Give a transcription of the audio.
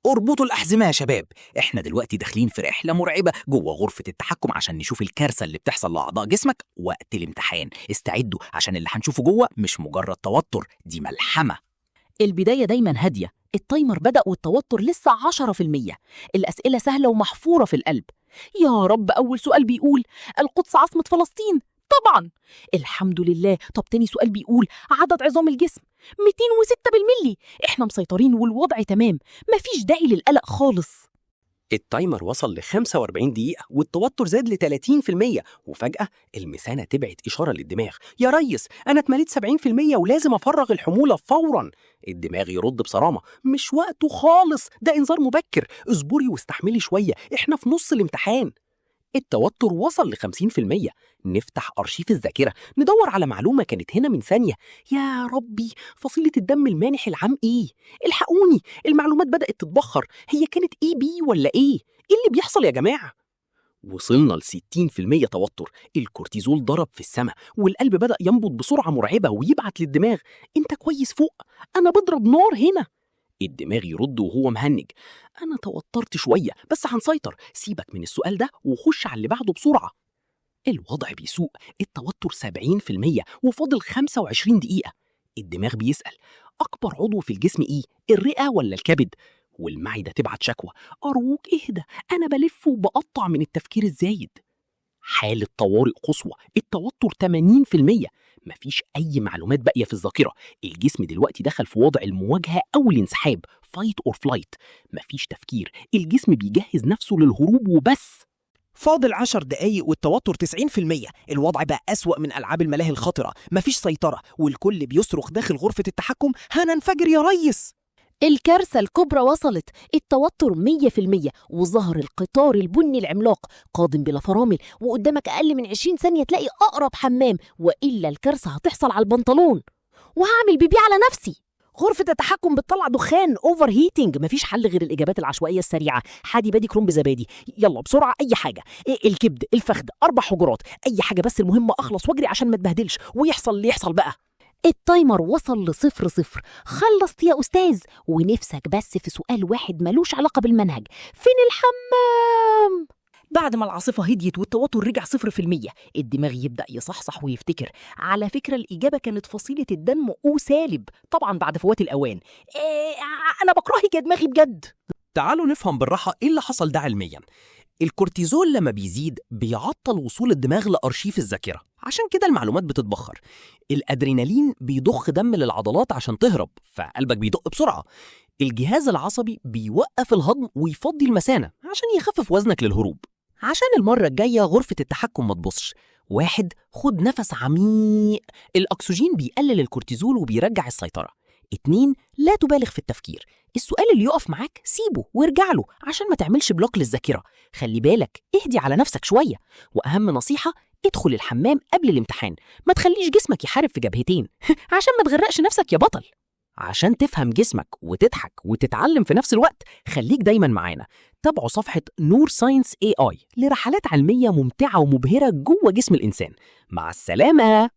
اربطوا الأحزمة يا شباب، احنا دلوقتي داخلين في رحلة مرعبة جوه غرفة التحكم عشان نشوف الكارثة اللي بتحصل لأعضاء جسمك وقت الامتحان. استعدوا عشان اللي هنشوفه جوه مش مجرد توتر، دي ملحمة. البداية دايما هادية، التايمر بدأ والتوتر لسه 10%. الأسئلة سهلة ومحفورة في القلب. يا رب، أول سؤال بيقول القدس عاصمة فلسطين. طبعا. الحمد لله. طب تاني سؤال بيقول عدد عظام الجسم 206 بالملي. احنا مسيطرين والوضع تمام، مفيش داعي للقلق خالص. التايمر وصل ل 45 دقيقة والتوتر زاد ل 30%، وفجأة المثانة تبعت إشارة للدماغ: يا ريس أنا اتمليت 70% ولازم أفرغ الحمولة فوراً. الدماغ يرد بصرامة: مش وقته خالص، ده إنذار مبكر، اصبري واستحملي شوية، إحنا في نص الامتحان. التوتر وصل ل 50%. نفتح أرشيف الذاكرة ندور على معلومة كانت هنا من ثانية. يا ربي، فصيلة الدم المانح العام إيه؟ الحقوني، المعلومات بدأت تتبخر. هي كانت إيه بي ولا إيه؟ إيه اللي بيحصل يا جماعة؟ وصلنا ل 60% توتر، الكورتيزول ضرب في السماء والقلب بدأ ينبض بسرعة مرعبة ويبعت للدماغ: أنت كويس فوق؟ أنا بضرب نار هنا. الدماغ يرد وهو مهنج: أنا توترت شوية بس هنسيطر، سيبك من السؤال ده وخش على اللي بعده بسرعة. الوضع بيسوء، التوتر 70% وفاضل 25 دقيقة. الدماغ بيسأل: أكبر عضو في الجسم إيه؟ الرئة ولا الكبد؟ والمعدة تبعت شكوى: أرجوك اهدى، أنا بلف وبقطع من التفكير الزايد. حالة طوارئ قصوى، التوتر 80%. مفيش أي معلومات باقية في الذاكرة، الجسم دلوقتي دخل في وضع المواجهة أو الانسحاب، فايت أور فلايت. مفيش تفكير، الجسم بيجهز نفسه للهروب وبس. فاضل 10 دقايق والتوتر 90%. الوضع بقى أسوأ من ألعاب الملاهي الخطرة، مفيش سيطرة والكل بيصرخ داخل غرفة التحكم: هننفجر يا ريس. الكارثة الكبرى وصلت، التوتر 100%، وظهر القطار البني العملاق قادم بلا فرامل، وقدامك أقل من 20 ثانية تلاقي أقرب حمام، وإلا الكارثة هتحصل على البنطلون. وهعمل بيبي على نفسي. غرفة التحكم بتطلع دخان، اوفر هيتنج، مفيش حل غير الإجابات العشوائية السريعة: حادي بادي كرومب زبادي. يلا بسرعة، أي حاجة، الكبد، الفخذ، 4 حجرات، أي حاجة بس المهم أخلص واجري عشان ما اتبهدلش ويحصل اللي يحصل بقى. التايمر وصل ل0-0. خلصت يا أستاذ، ونفسك بس في سؤال واحد ملوش علاقة بالمنهج: فين الحمام؟ بعد ما العاصفة هديت والتوتر رجع 0%، الدماغ يبدأ يصحصح ويفتكر: على فكرة الإجابة كانت فصيلة الدم O-. طبعا بعد فوات الأوان. أنا بكرهك يا دماغي بجد. تعالوا نفهم بالراحة إيه اللي حصل ده علمياً. الكورتيزول لما بيزيد بيعطل وصول الدماغ لأرشيف الذاكرة، عشان كده المعلومات بتتبخر. الأدرينالين بيضخ دم للعضلات عشان تهرب، فقلبك بيدق بسرعة. الجهاز العصبي بيوقف الهضم ويفضي المثانة عشان يخفف وزنك للهروب. عشان المرة الجاية غرفة التحكم ما تبصش: 1. خد نفس عميق، الأكسجين بيقلل الكورتيزول وبيرجع السيطرة. 2. لا تبالغ في التفكير، السؤال اللي يقف معاك سيبه وارجع له عشان ما تعملش بلوك للذاكرة. خلي بالك، اهدي على نفسك شوية. وأهم نصيحة: ادخل الحمام قبل الامتحان، ما تخليش جسمك يحارب في جبهتين عشان ما تغرقش نفسك يا بطل. عشان تفهم جسمك وتضحك وتتعلم في نفس الوقت، خليك دايما معانا. تابعوا صفحة نور ساينس AI لرحلات علمية ممتعة ومبهرة جوه جسم الإنسان. مع السلامة.